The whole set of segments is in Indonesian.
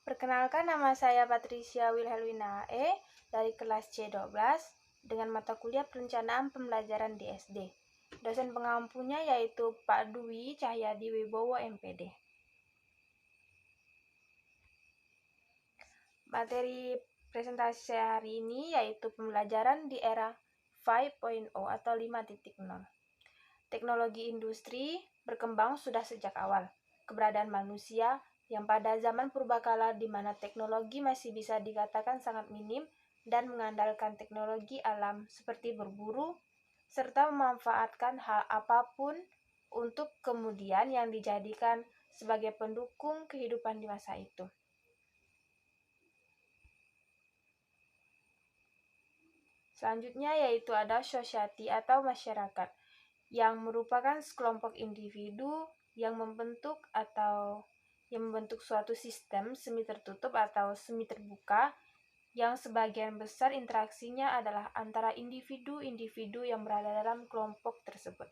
Perkenalkan, nama saya Patricia Wilhelmina dari kelas C12 dengan mata kuliah Perencanaan Pembelajaran di SD. Dosen pengampunya yaitu Pak Dwi Cahyadi Wibowo MPD. Materi presentasi saya hari ini yaitu pembelajaran di era 5.0 atau 5.0. Teknologi industri berkembang sudah sejak awal. Keberadaan manusia yang pada zaman purbakala di mana teknologi masih bisa dikatakan sangat minim dan mengandalkan teknologi alam seperti berburu, serta memanfaatkan hal apapun untuk kemudian yang dijadikan sebagai pendukung kehidupan di masa itu. Selanjutnya yaitu ada society atau masyarakat, yang merupakan sekelompok individu yang membentuk suatu sistem semi tertutup atau semi terbuka yang sebagian besar interaksinya adalah antara individu-individu yang berada dalam kelompok tersebut.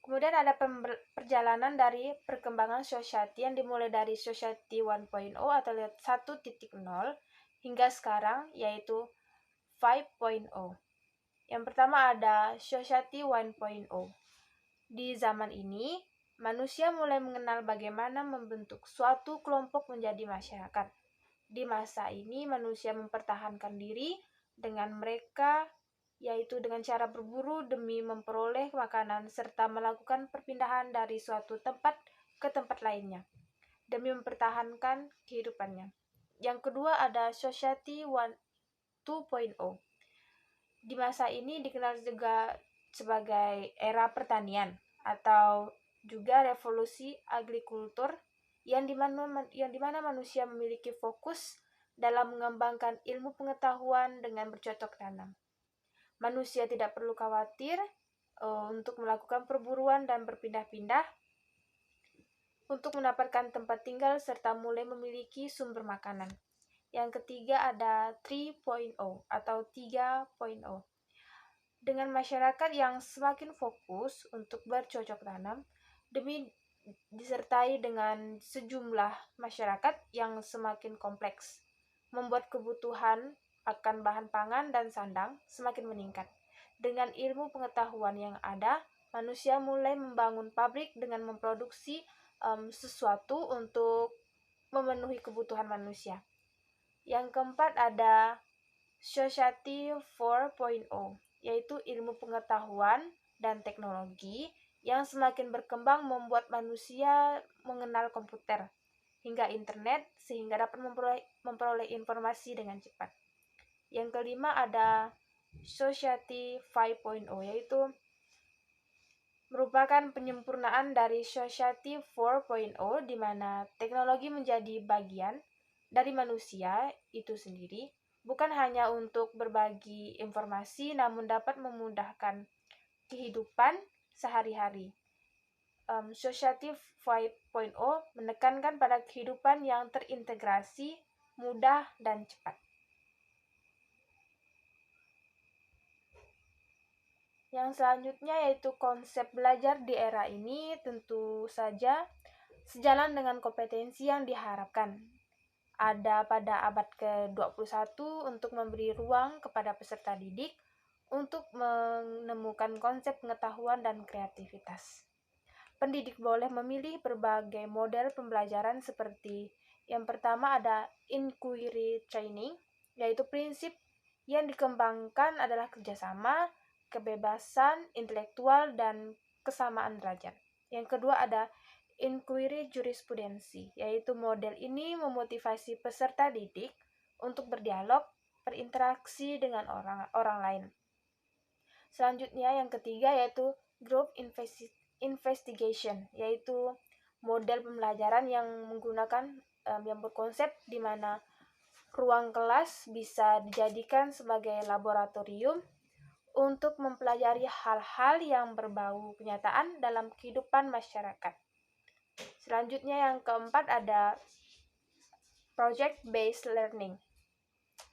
Kemudian ada perjalanan dari perkembangan society yang dimulai dari society 1.0 atau 1.0 hingga sekarang yaitu 5.0. Yang pertama ada society 1.0. Di zaman ini, manusia mulai mengenal bagaimana membentuk suatu kelompok menjadi masyarakat. Di masa ini, manusia mempertahankan diri dengan mereka, yaitu dengan cara berburu demi memperoleh makanan serta melakukan perpindahan dari suatu tempat ke tempat lainnya, demi mempertahankan kehidupannya. Yang kedua ada society 2.0. Di masa ini dikenal juga sebagai era pertanian atau juga revolusi agrikultur yang dimana manusia memiliki fokus dalam mengembangkan ilmu pengetahuan dengan bercocok tanam. Manusia tidak perlu khawatir untuk melakukan perburuan dan berpindah-pindah untuk mendapatkan tempat tinggal serta mulai memiliki sumber makanan. Yang ketiga ada 3.0 atau 3.0. Dengan masyarakat yang semakin fokus untuk bercocok tanam demi disertai dengan sejumlah masyarakat yang semakin kompleks, membuat kebutuhan akan bahan pangan dan sandang semakin meningkat. Dengan ilmu pengetahuan yang ada, manusia mulai membangun pabrik dengan memproduksi sesuatu untuk memenuhi kebutuhan manusia. Yang keempat ada society 4.0, yaitu ilmu pengetahuan dan teknologi yang semakin berkembang membuat manusia mengenal komputer hingga internet sehingga dapat memperoleh informasi dengan cepat. Yang kelima ada society 5.0, yaitu merupakan penyempurnaan dari society 4.0 di mana teknologi menjadi bagian dari manusia itu sendiri, bukan hanya untuk berbagi informasi namun dapat memudahkan kehidupan sehari-hari. Society 5.0 menekankan pada kehidupan yang terintegrasi, mudah, dan cepat. Yang selanjutnya yaitu konsep belajar di era ini tentu saja sejalan dengan kompetensi yang diharapkan ada pada abad ke-21 untuk memberi ruang kepada peserta didik untuk menemukan konsep pengetahuan dan kreativitas. Pendidik boleh memilih berbagai model pembelajaran seperti yang pertama ada inquiry training, yaitu prinsip yang dikembangkan adalah kerjasama, kebebasan intelektual, dan kesamaan derajat. Yang kedua ada inquiry jurisprudensi, yaitu model ini memotivasi peserta didik untuk berdialog, berinteraksi dengan orang lain. Selanjutnya yang ketiga yaitu group investigation, yaitu model pembelajaran yang menggunakan yang berkonsep di mana ruang kelas bisa dijadikan sebagai laboratorium untuk mempelajari hal-hal yang berbau kenyataan dalam kehidupan masyarakat. Selanjutnya yang keempat ada project-based learning.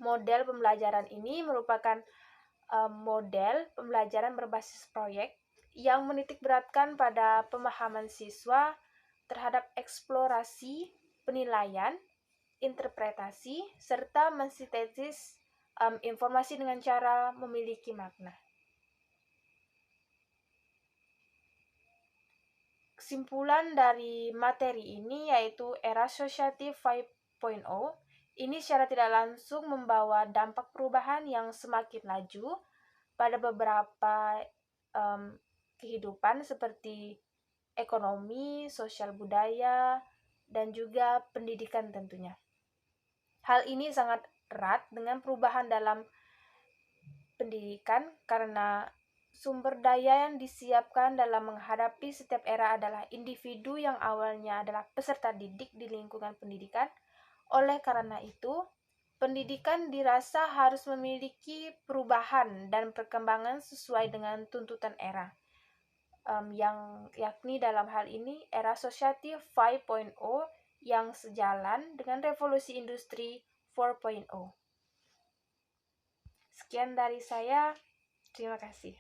Model pembelajaran ini merupakan model pembelajaran berbasis proyek yang menitikberatkan pada pemahaman siswa terhadap eksplorasi, penilaian, interpretasi, serta mensintesis informasi dengan cara memiliki makna. Kesimpulan dari materi ini yaitu era Society 5.0 ini secara tidak langsung membawa dampak perubahan yang semakin laju pada beberapa kehidupan seperti ekonomi, sosial budaya, dan juga pendidikan tentunya. Hal ini sangat erat dengan perubahan dalam pendidikan karena sumber daya yang disiapkan dalam menghadapi setiap era adalah individu yang awalnya adalah peserta didik di lingkungan pendidikan. Oleh karena itu, pendidikan dirasa harus memiliki perubahan dan perkembangan sesuai dengan tuntutan era. Yang yakni dalam hal ini era Society 5.0 yang sejalan dengan revolusi industri 4.0. Sekian dari saya, terima kasih.